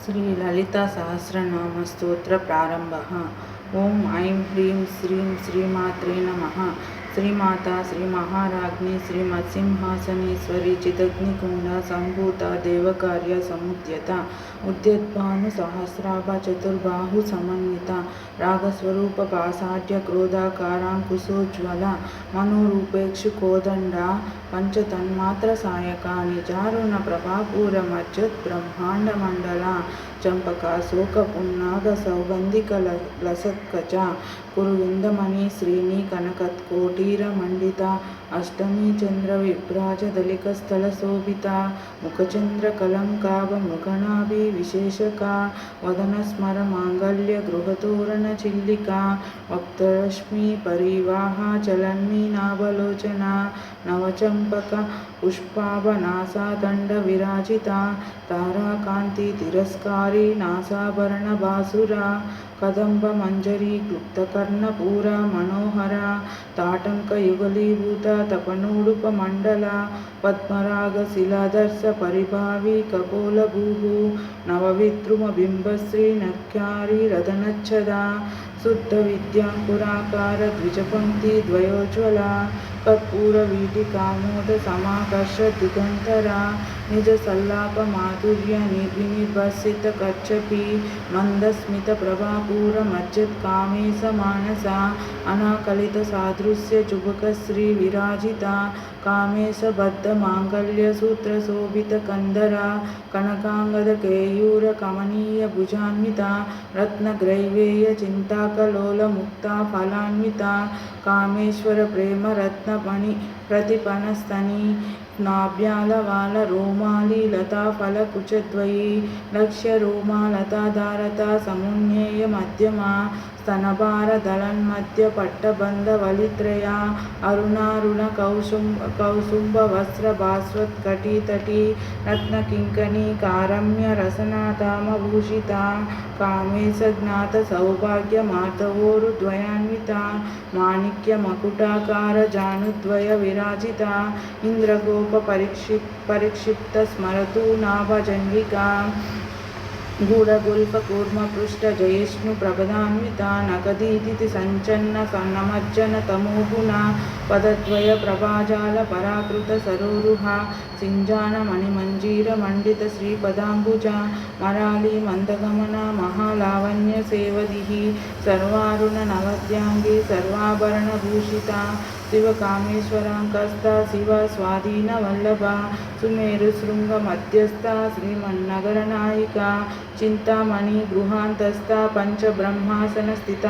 శ్రీ లలితా సహస్రనామ స్తోత్ర ప్రారంభ. ఓం ఐం హ్రీం శ్రీం శ్రీమాత్రే నమః. శ్రీమాత శ్రీ మహారాజ్ఞి శ్రీమత్సింహాసనేశ్వరి చిదగ్నికుండ సంభూత దేవకార్య సముద్యత ఉద్యద్భాను సహస్రాభ చతుర్బాహు సమన్విత రాగస్వరూప పాసాఢ్య క్రోధాకారాంకుశోజ్వల మనోరూపేక్షు కోదండ పంచతన్మాత్ర సాయక నిజారుణ ప్రభాపూర మజ్జత్ బ్రహ్మాండ మండల చంపక శోక పున్నాగ సౌగంధిక లసత్కచ కురువిందమణి శ్రీని కనకత్కోటీర మండిత అష్టమి చంద్ర విభ్రాజ దళిక స్థల శోభిత ముఖచంద్ర కలంకాభ మృగనాభి విశేషక వదన స్మర మాంగళ్య గృహతోరణ చిల్లిక వక్తరశ్మి పరివాహ చలన్మి నాభలోచన నవచంపక పుష్పాభనాసాదండ విరాజిత తారాకాంతి తిరస్కారి నాసాభరణ బాసుర కదంబ మంజరి క్లుప్తకర్ణపూర మనోహర తాటంక యుగలీభూత తపనూడుప మండల పద్మరాగ శిలాదర్శ పరిభావి కపోలభూహు నవవిద్రుమ బింబశ్రీ నఖ్యారి రదనచ్చద శుద్ధ విద్యాంకురాకార ద్విజపంక్తి ద్వయోజ్వల కర్పూర వీటి కామోద సమాకర్ష దిగంతర నిజ సల్లాప మాధుర్య వినిర్వసిత కచ్చపి మందస్మిత ప్రభాపూర మజ్జత్ కామేశ మానస అనాకలిత సాదృశ్య చుబక శ్రీ విరాజిత కామేశ బద్ధ మాంగళ్య సూత్ర శోభిత కందర కనకాంగద కేయూర కమనీయ భుజాన్విత రత్నగ్రైవేయ చింతాకలోల ముక్త ఫలాన్విత కామేశ్వర ప్రేమ రత్నపణి ప్రతిపనస్తని నాభ్యాల వాల రోమాలి లతా ఫల కుచద్వయి లక్ష్య రోమా లతాధారత సమున్నేయ మధ్యమ స్తనభార దళన్మధ్య పట్టబంధ వలిత్రయ అరుణారుణ కౌసుంభ వస్త్ర భాస్వత్కటితటి రత్నకింకణి కారమ్య రసనాధామభూషిత కామేశ జ్ఞాత సౌభాగ్య మాతవోరు ద్వయాన్విత మాణిక్య మకుటాకార జానుద్వయ విరాజిత ఇంద్రగోప పరిక్షిప్త స్మరతు నాభజంగిక గూఢగుల్ప కూర్మ పృష్ఠ జయిష్ణు ప్రభదాన్విత నగదీతి సంచన్న సన్నమజ్జన తమోగుణ పదద్వయ ప్రభాజాల పరాకృత సరోరుహ సింజాన మణిమంజీర మండిత శ్రీపదాంబుజ మరాళి మందగమన మహాలావణ్య సేవదిహి సర్వారుణ నవద్యాంగి సర్వాభరణ భూషిత శివ కామేశ్వరాంకస్థ శివ స్వాధీన వల్లభ సుమేరు శృంగ మధ్యస్థ శ్రీమన్నగర నాయిక చింతామణి గృహాంతస్థ పంచబ్రహ్మాసన స్థిత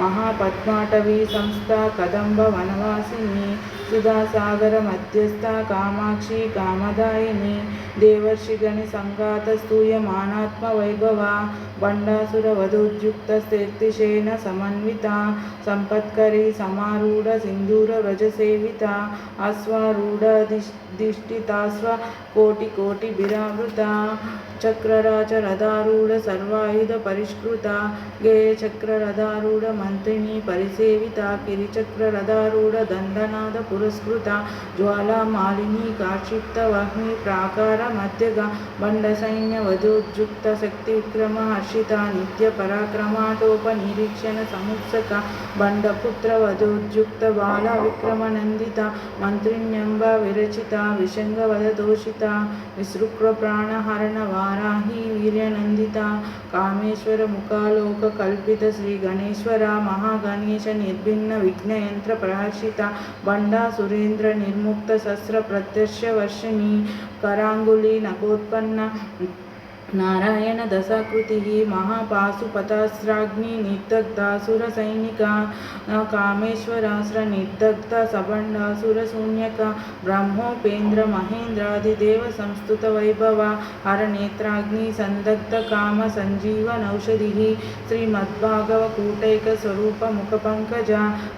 మహాపద్మాటవీ సంస్థ కదంబ వనవాసిని సుధాసాగర మధ్యస్థ కామాక్షి కామదాయిని దేవర్షిగణి సంఘాత స్తూయమానాత్మ వైభవ బండాసుర వధోద్యుక్త స్థితిశేన సమన్విత సంపత్కరి సమారూఢ సింధూర వ్రజసేవిత అశ్వారూఢ దిష్టితాశ్వ కోటి కోటి బిరావృత చక్రరాజ రథారూఢ సర్వాయుధ పరిష్కృత గేయ చక్ర రథారూఢ మంత్రిని పరిసేవిత కిరిచక్ర రథారూఢ దండనాద పురస్కృత జ్వాలా మాలిని కాక్షిప్త వహ్ని ప్రాకార మధ్యగా బండ సైన్య వధోద్యుక్త శక్తి విక్రమ హర్షిత నిత్య పరాక్రమాటోప నిరీక్షణ సముత్సక బండపుత్ర వధోద్యుక్త బాల విక్రమ నందిత మంత్రిణ్యంబ విరచిత విషంగ వధదోషిత విసృక్ర ప్రాణహరణ వారాహి వీర్యనందిత కామేశ్వర ముఖాలోక కల్పిత శ్రీ గణేశ్వర మహాగణేశ నిర్భిన్న విఘ్నయంత్ర ప్రహర్షిత బండా సురేంద్ర నిర్ముక్త శస్త్ర ప్రత్యక్ష వర్షిణి కరాంగులి నకోత్పన్న నారాయణ దశాకృతి మహాపాశుపతాస్త్రాగ్ని నిర్దగ్ధాసుర సైనిక కామేశ్వరాస్త్ర నిర్దగ్ధ సబండాసుర శూన్యక బ్రహ్మోపేంద్ర మహేంద్రాదిదేవ సంస్థుత వైభవ హరనేత్రాగ్ని సందగ్ధ కామ సంజీవనౌషధి శ్రీమద్భాగవ కూటైక స్వరూప ముఖ పంకజ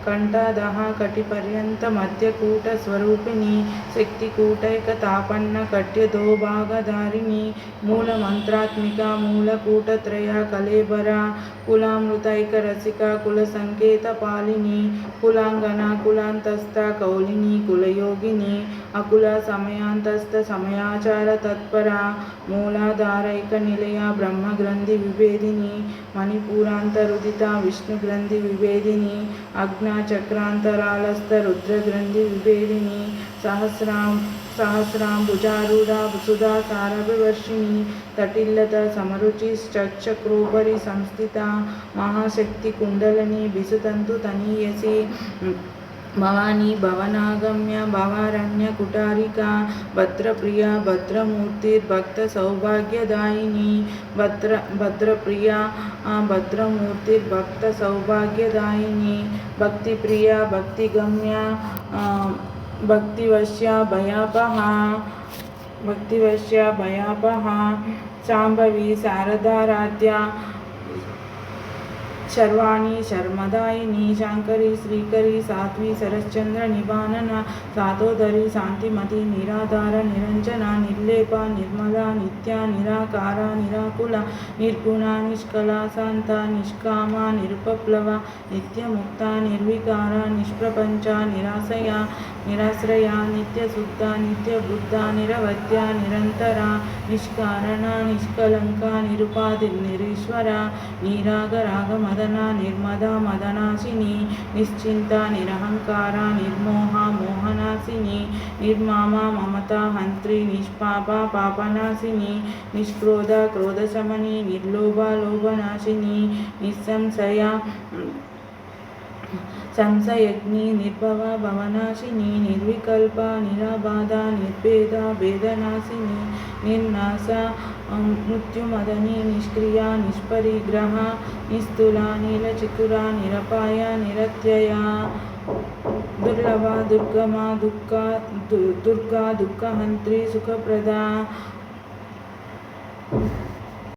కంఠాదహ కటిపర్యంత మధ్యకూట స్వరూపిణి శక్తి కూటైక తాపన్న కట్యదోభాగధారిణి మూలమంత్ర మంత్రాత్మిక మూలకూటత్రయ కళేబర కులామృతైకరసిక కులసంకేత పాలిని కులాంగన కులాంతస్థ కౌలిని కులయోగిని అకుల సమయాంతస్థ సమయాచార తత్పర మూలాధారైక నిలయ బ్రహ్మగ్రంథి విభేదిని మణిపూరాంతరుదిత విష్ణుగ్రంథి విభేదిని అగ్నచక్రాంతరాలస్థ రుద్రగ్రంథి విభేదిని సహస్రాంబుజారూఢ సుధా సారభివర్షిణి తటిల్లత సమరుచిశ్చక్రోపరి సంస్థిత మహాశక్తి కుండలిని బిసుతంతు తనీయసి భవానీ భవనాగమ్య భవారణ్య కుటారికా భద్రప్రియ భద్రమూర్తిర్భక్త సౌభాగ్యదాయిని భద్రప్రియ భద్రమూర్తిర్భక్త సౌభాగ్యదాయిని భక్తిప్రియ భక్తిగమ్య భక్తివశ్య భయాపహ శాంభవి శారదారాధ్య శర్వాణి శర్మదాయిని శాంకరి శ్రీకరి సాధ్వి శరశ్చంద్ర నిబానన సాతోదరి శాంతిమతి నిరాధార నిరంజన నిర్లేప నిర్మల నిత్య నిరాకార నిరాకుల నిర్గుణ నిష్కళ శాంత నిష్కామ నిరుపప్లవ నిత్యముక్త నిర్వికార నిష్ప్రపంచ నిరాశ్రయ నిత్యశుద్ధ నిత్యబుద్ధ నిరవధ్య నిరంతర నిష్కారణ నిష్కలంక నిరుపాధి నిరీశ్వర నీరాగరాగ మదన నిర్మద మదనాశిని నిశ్చింత నిరహంకార నిర్మోహ మోహనాశిని నిర్మామ మమత హంత్రి నిష్పాప పాపనాశిని నిష్క్రోధ క్రోధశమని నిర్లోభ లోభనాశిని నిస్సంశయ సంశయగ్ని నిర్భవ భవనాశిని నిర్వికల్ప నిరాబాధ నిర్భేద భేదనాశిని నిర్నాశ మృత్యుమదని నిష్క్రియ నిష్పరిగ్రహ నిస్థూల నీలచితుర నిరపాయ నిరత్యయ దుర్లభ దుర్గమ దుర్గా దుఃఖహంత్రి సుఖప్రద